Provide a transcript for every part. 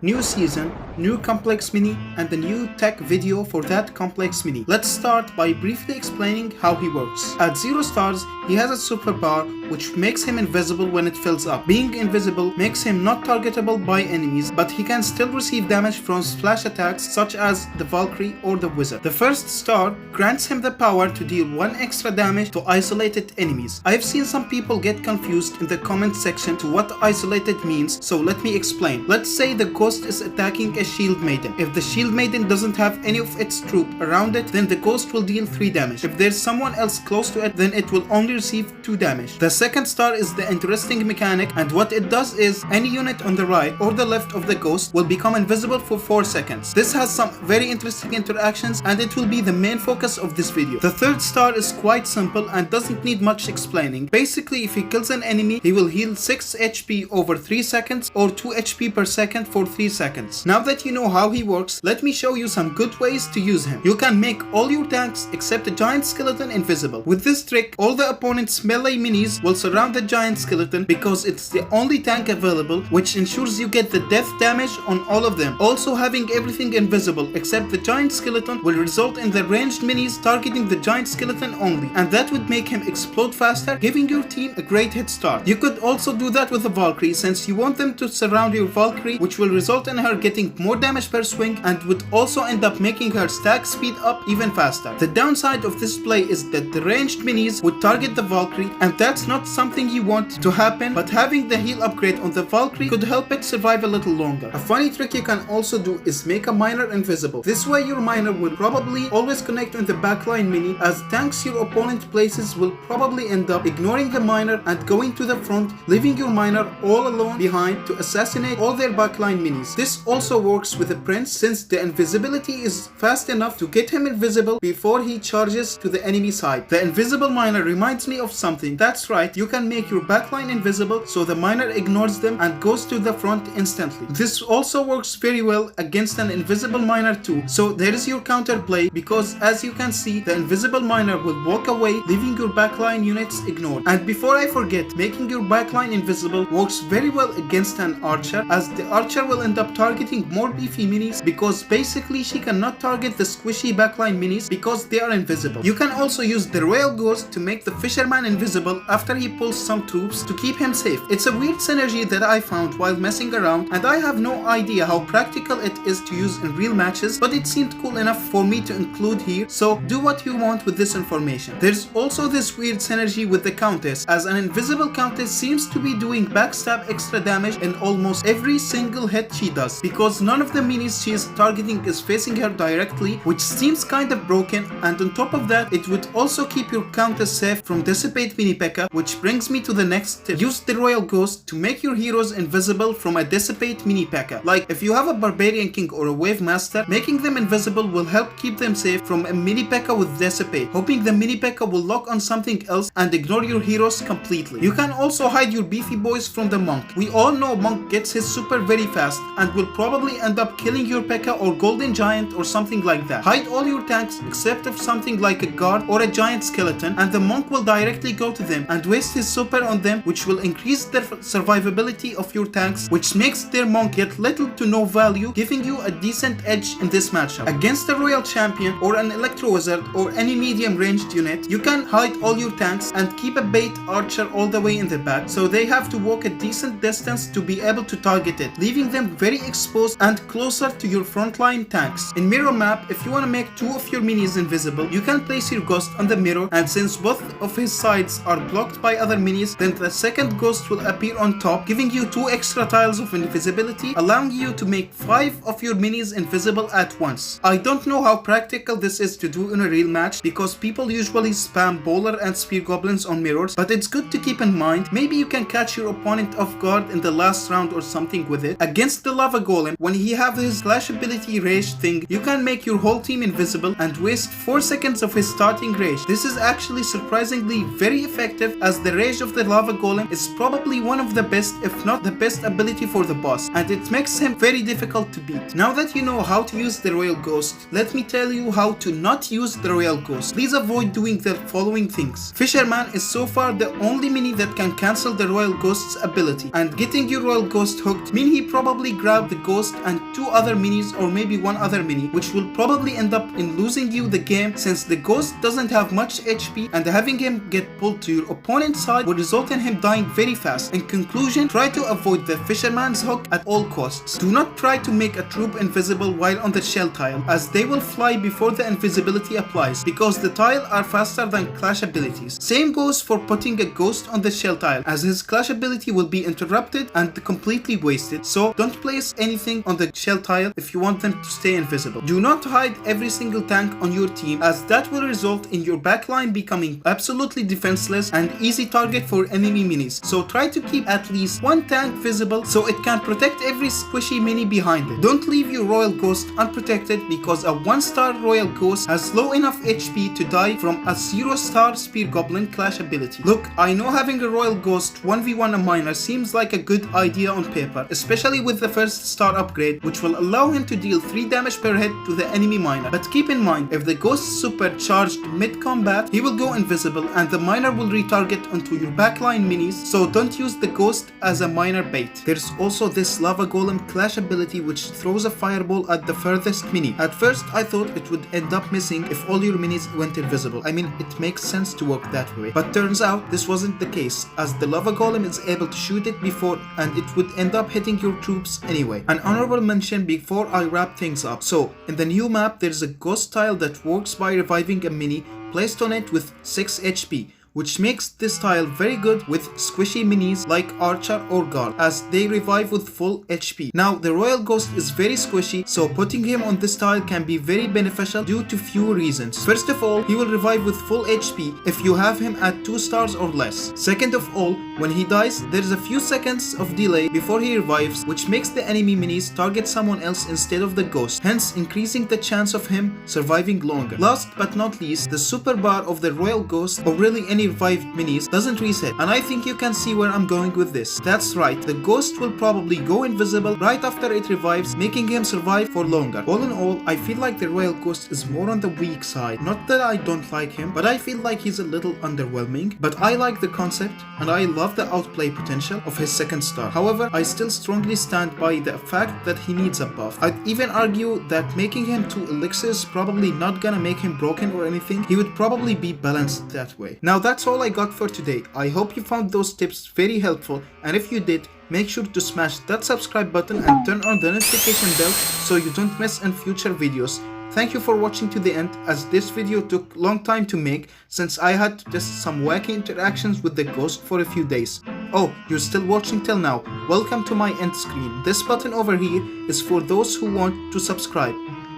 New season, new complex mini, and a new tech video for that complex mini. Let's start by briefly explaining how he works. At 0 stars, he has a superpower which makes him invisible when it fills up. Being invisible makes him not targetable by enemies, but he can still receive damage from splash attacks such as the Valkyrie or the Wizard. The first star grants him the power to deal 1 extra damage to isolated enemies. I've seen some people get confused in the comment section to what isolated means, so let me explain. Let's say the Ghost is attacking a Shield Maiden. If the Shield Maiden doesn't have any of its troop around it, then the Ghost will deal 3 damage. If there's someone else close to it, then it will only receive 2 damage. The second star is the interesting mechanic, and what it does is any unit on the right or the left of the Ghost will become invisible for 4 seconds. This has some very interesting interactions, and it will be the main focus of this video. The third star is quite simple and doesn't need much explaining. Basically, if he kills an enemy, he will heal 6 HP over 3 seconds or 2 HP per second for 3 seconds. Now that you know how he works, let me show you some good ways to use him. You can make all your tanks except the giant skeleton invisible. With this trick, all the opponent's melee minis will surround the giant skeleton because it's the only tank available, which ensures you get the death damage on all of them. Also, having everything invisible except the giant skeleton will result in the ranged minis targeting the giant skeleton only, and that would make him explode faster, giving your team a great head start. You could also do that with the Valkyrie, since you want them to surround your Valkyrie, which will result in her getting more damage per swing and would also end up making her stack speed up even faster. The downside of this play is that the ranged minis would target the Valkyrie, and that's not something you want to happen, but having the heal upgrade on the Valkyrie could help it survive a little longer. A funny trick you can also do is make a miner invisible. This way your miner will probably always connect with the backline mini, as tanks your opponent places will probably end up ignoring the miner and going to the front, leaving your miner all alone behind to assassinate all their backline minis. This also works with the Prince, since the invisibility is fast enough to get him invisible before he charges to the enemy side. The invisible miner reminds me of something. That's right, you can make your backline invisible so the miner ignores them and goes to the front instantly. This also works very well against an invisible miner too, so there is your counterplay, because as you can see, the invisible miner will walk away, leaving your backline units ignored. And before I forget, making your backline invisible works very well against an archer, as the archer will end up targeting more beefy minis, because basically she cannot target the squishy backline minis because they are invisible. You can also use the Royal Ghost to make the Fisherman invisible after he pulls some troops to keep him safe. It's a weird synergy that I found while messing around, and I have no idea how practical it is to use in real matches, but it seemed cool enough for me to include here, so do what you want with this information. There's also this weird synergy with the Countess, as an invisible Countess seems to be doing backstab extra damage in almost every single hit she does, because none of the minis she is targeting is facing her directly, which seems kind of broken. And on top of that, it would also keep your Countess safe from Dissipate Mini P.E.K.K.A, which brings me to the next tip. Use the Royal Ghost to make your heroes invisible from a Dissipate Mini P.E.K.K.A. Like if you have a Barbarian King or a Wave Master, making them invisible will help keep them safe from a Mini P.E.K.K.A with Dissipate, hoping the Mini P.E.K.K.A will lock on something else and ignore your heroes completely. You can also hide your beefy boys from the Monk. We all know Monk gets his super very fast and will probably end up killing your P.E.K.K.A or Golden Giant or something like that. Hide all your tanks except of something like a guard or a giant skeleton, and the Monk will directly go to them and waste his super on them, which will increase the survivability of your tanks, which makes their Monk get little to no value, giving you a decent edge in this matchup. Against a Royal Champion or an Electro Wizard or any medium ranged unit, you can hide all your tanks and keep a bait archer all the way in the back, so they have to walk a decent distance to be able to target it, leaving them very exposed and closer to your frontline tanks. In mirror map, if you want to make 2 of your minis invisible, you can place your Ghost on the mirror, and since both of his sides are blocked by other minis, then the second Ghost will appear on top, giving you 2 extra tiles of invisibility, allowing you to make 5 of your minis invisible at once. I don't know how practical this is to do in a real match, because people usually spam Bowler and Spear Goblins on mirrors, but it's good to keep in mind. Maybe you can catch your opponent off guard in the last round or something with it. Against the Lava Golem, when he have his Clash ability rage thing, you can make your whole team invisible and waste 4 seconds of his starting rage. This is actually surprisingly surprisingly very effective, as the Rage of the Lava Golem is probably one of the best, if not the best ability for the boss, and it makes him very difficult to beat. Now that you know how to use the Royal Ghost, let me tell you how to not use the Royal Ghost. Please avoid doing the following things. Fisherman is so far the only mini that can cancel the Royal Ghost's ability, and getting your Royal Ghost hooked mean he probably grabbed the Ghost and 2 other minis, or maybe 1 other mini, which will probably end up in losing you the game, since the Ghost doesn't have much HP, and having him get pulled to your opponent's side would result in him dying very fast. In conclusion, try to avoid the Fisherman's hook at all costs. Do not try to make a troop invisible while on the shell tile, as they will fly before the invisibility applies, because the tile are faster than Clash abilities. Same goes for putting a Ghost on the shell tile, as his Clash ability will be interrupted and completely wasted, so don't place anything on the shell tile if you want them to stay invisible. Do not hide every single tank on your team, as that will result in your backline becoming absolutely defenseless and easy target for enemy minis, so try to keep at least 1 tank visible so it can protect every squishy mini behind it. Don't leave your Royal Ghost unprotected, because a 1-star Royal Ghost has low enough HP to die from a 0-star Spear Goblin Clash ability. Look, I know having a Royal Ghost 1v1 a miner seems like a good idea on paper, especially with the 1st star upgrade, which will allow him to deal 3 damage per hit to the enemy miner. But keep in mind, if the Ghost supercharged mid-combat, he will go invisible and the miner will retarget onto your backline minis, so don't use the Ghost as a miner bait. There's also this Lava Golem Clash ability which throws a fireball at the furthest mini. At first I thought it would end up missing if all your minis went invisible. I mean, it makes sense to work that way, but turns out this wasn't the case, as the Lava Golem is able to shoot it before and it would end up hitting your troops anyway. An honorable mention before I wrap things up. So in the new map there's a Ghost tile that works by reviving a mini placed on it with 6 HP, which makes this tile very good with squishy minis like Archer or Guard, as they revive with full HP. Now the Royal Ghost is very squishy, so putting him on this tile can be very beneficial due to few reasons. First of all, he will revive with full HP if you have him at 2 stars or less. Second of all, when he dies, there is a few seconds of delay before he revives, which makes the enemy minis target someone else instead of the Ghost, hence increasing the chance of him surviving longer. Last but not least, the super bar of the Royal Ghost, or really any revived minis, doesn't reset, and I think you can see where I'm going with this. That's right, the Ghost will probably go invisible right after it revives, making him survive for longer. All in all, I feel like the Royal Ghost is more on the weak side. Not that I don't like him, but I feel like he's a little underwhelming. But I like the concept and I love the outplay potential of his 2nd star. However, I still strongly stand by the fact that he needs a buff. I'd even argue that making him 2 elixirs probably not gonna make him broken or anything. He would probably be balanced that way. Now that's all I got for today. I hope you found those tips very helpful, and if you did, make sure to smash that subscribe button and turn on the notification bell so you don't miss in future videos. Thank you for watching to the end, as this video took a long time to make since I had to test some wacky interactions with the Ghost for a few days. Oh, you're still watching till now. Welcome to my end screen. This button over here is for those who want to subscribe.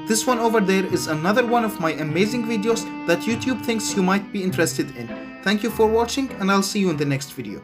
This one over there is another one of my amazing videos that YouTube thinks you might be interested in. Thank you for watching, and I'll see you in the next video.